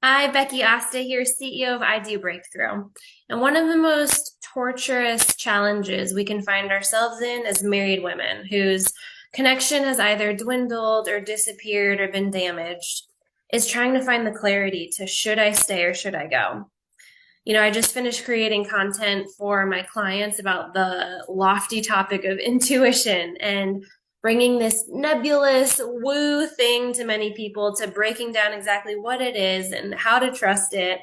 Hi, Becky Aste here, CEO of I Do Breakthrough. And one of the most torturous challenges we can find ourselves in as married women whose connection has either dwindled or disappeared or been damaged is trying to find the clarity to should I stay or should I go? I just finished creating content for my clients about the lofty topic of intuition and bringing this nebulous woo thing to many people to breaking down exactly what it is and how to trust it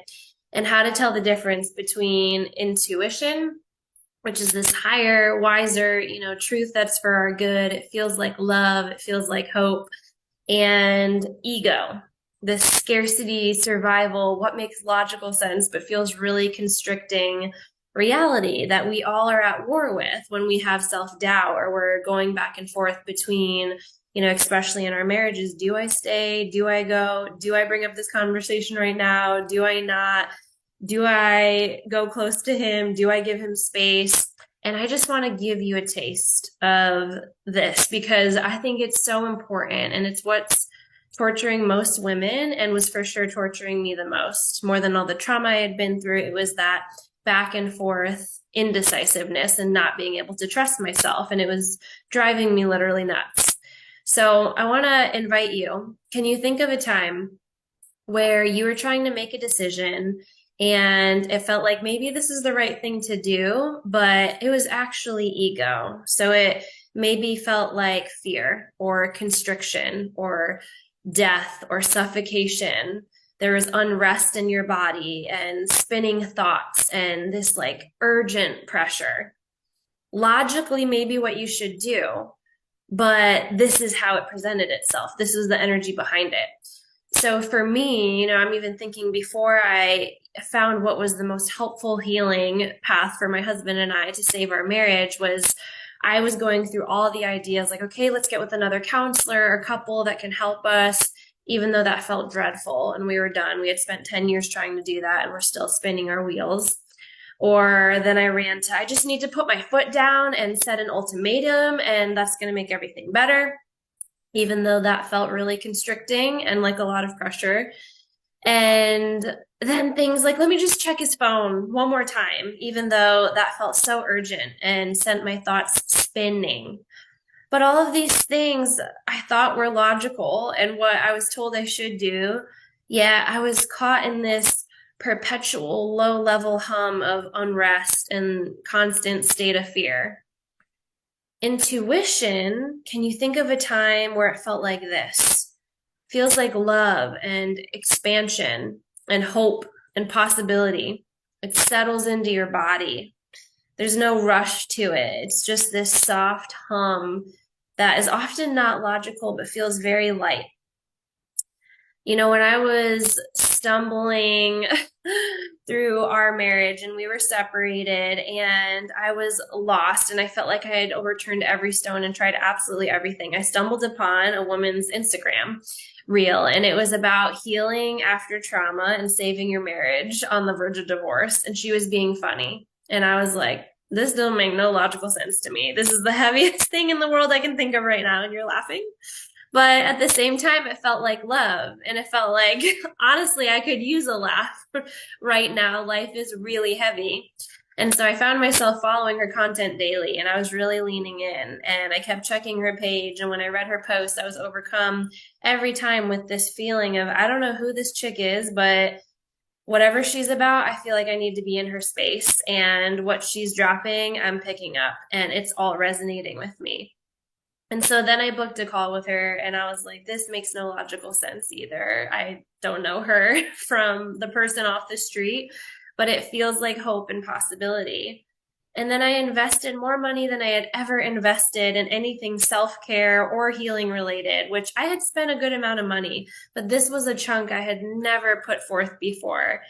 and how to tell the difference between intuition, which is this higher, wiser, truth that's for our good. It feels like love, it feels like hope, and ego, this scarcity, survival, what makes logical sense but feels really constricting reality that we all are at war with when we have self doubt or we're going back and forth between, especially in our marriages. Do I stay? Do I go? Do I bring up this conversation right now? Do I not? Do I go close to him? Do I give him space? And I just want to give you a taste of this because I think it's so important and it's what's torturing most women and was for sure torturing me the most. More than all the trauma I had been through, it was that back and forth indecisiveness and not being able to trust myself. And it was driving me literally nuts. So I want to invite you. Can you think of a time where you were trying to make a decision and it felt like maybe this is the right thing to do, but it was actually ego? So it maybe felt like fear or constriction or death or suffocation. There was unrest in your body and spinning thoughts and this like urgent pressure. Logically, maybe what you should do, but this is how it presented itself. This was the energy behind it. So for me, I'm even thinking before I found what was the most helpful healing path for my husband and I to save our marriage was I was going through all the ideas like, okay, let's get with another counselor or couple that can help us, even though that felt dreadful and we were done. We had spent 10 years trying to do that and we're still spinning our wheels. Or then I ran to, I just need to put my foot down and set an ultimatum, and that's going to make everything better, even though that felt really constricting and like a lot of pressure. And then things like, let me just check his phone one more time, even though that felt so urgent and sent my thoughts spinning. But all of these things I thought were logical and what I was told I should do. Yeah, I was caught in this perpetual low level hum of unrest and constant state of fear. Intuition, can you think of a time where it felt like this? Feels like love and expansion and hope and possibility. It settles into your body. There's no rush to it. It's just this soft hum that is often not logical but feels very light. When I was stumbling through our marriage and we were separated and I was lost and I felt like I had overturned every stone and tried absolutely everything, I stumbled upon a woman's Instagram reel and it was about healing after trauma and saving your marriage on the verge of divorce. And she was being funny. And I was like, this don't make no logical sense to me. This is the heaviest thing in the world I can think of right now. And you're laughing. But at the same time, it felt like love. And it felt like, honestly, I could use a laugh right now. Life is really heavy. And so I found myself following her content daily and I was really leaning in and I kept checking her page. And when I read her post, I was overcome every time with this feeling of, I don't know who this chick is, but whatever she's about, I feel like I need to be in her space. And what she's dropping, I'm picking up and it's all resonating with me. And so then I booked a call with her and I was like, this makes no logical sense either. I don't know her from the person off the street, but it feels like hope and possibility. And then I invested more money than I had ever invested in anything self care or healing related, which I had spent a good amount of money, but this was a chunk I had never put forth before.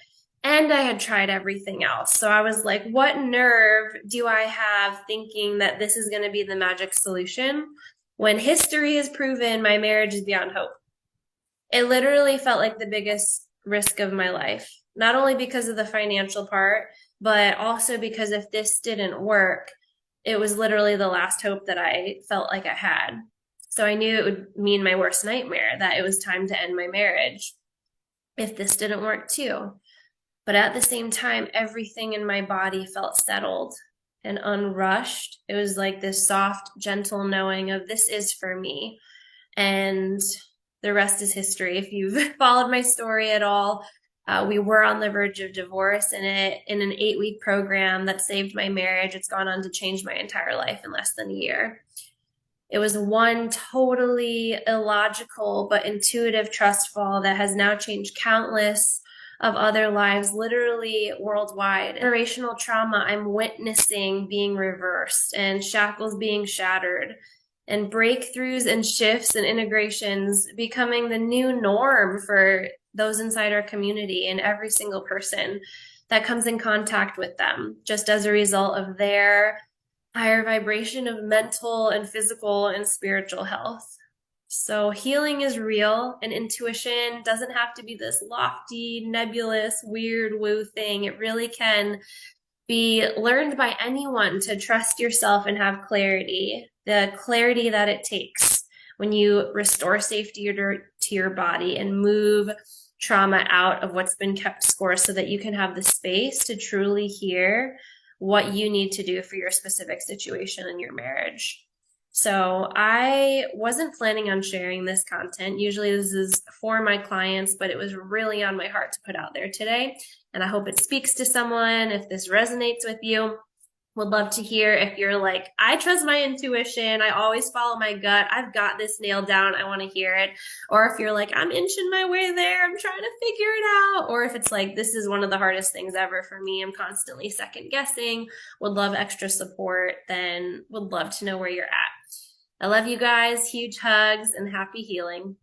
And I had tried everything else. So I was like, what nerve do I have thinking that this is going to be the magic solution when history has proven my marriage is beyond hope? It literally felt like the biggest risk of my life, not only because of the financial part, but also because if this didn't work, it was literally the last hope that I felt like I had. So I knew it would mean my worst nightmare, that it was time to end my marriage. if this didn't work too. But at the same time, everything in my body felt settled and unrushed. It was like this soft, gentle knowing of this is for me. And the rest is history. If you've followed my story at all, we were on the verge of divorce in an 8-week program that saved my marriage. It's gone on to change my entire life in less than a year. It was one totally illogical but intuitive trust fall that has now changed countless of other lives, literally worldwide. Generational trauma I'm witnessing being reversed and shackles being shattered and breakthroughs and shifts and integrations becoming the new norm for those inside our community and every single person that comes in contact with them, just as a result of their higher vibration of mental and physical and spiritual health. So healing is real, and intuition doesn't have to be this lofty, nebulous, weird woo thing. It really can be learned by anyone to trust yourself and have clarity, the clarity that it takes when you restore safety to your body and move trauma out of what's been kept score so that you can have the space to truly hear what you need to do for your specific situation in your marriage. So I wasn't planning on sharing this content. Usually this is for my clients, but it was really on my heart to put out there today. And I hope it speaks to someone. If this resonates with you, would love to hear if you're like, I trust my intuition. I always follow my gut. I've got this nailed down. I want to hear it. Or if you're like, I'm inching my way there. I'm trying to figure it out. Or if it's like, this is one of the hardest things ever for me. I'm constantly second guessing. Would love extra support. Then would love to know where you're at. I love you guys. Huge hugs and happy healing.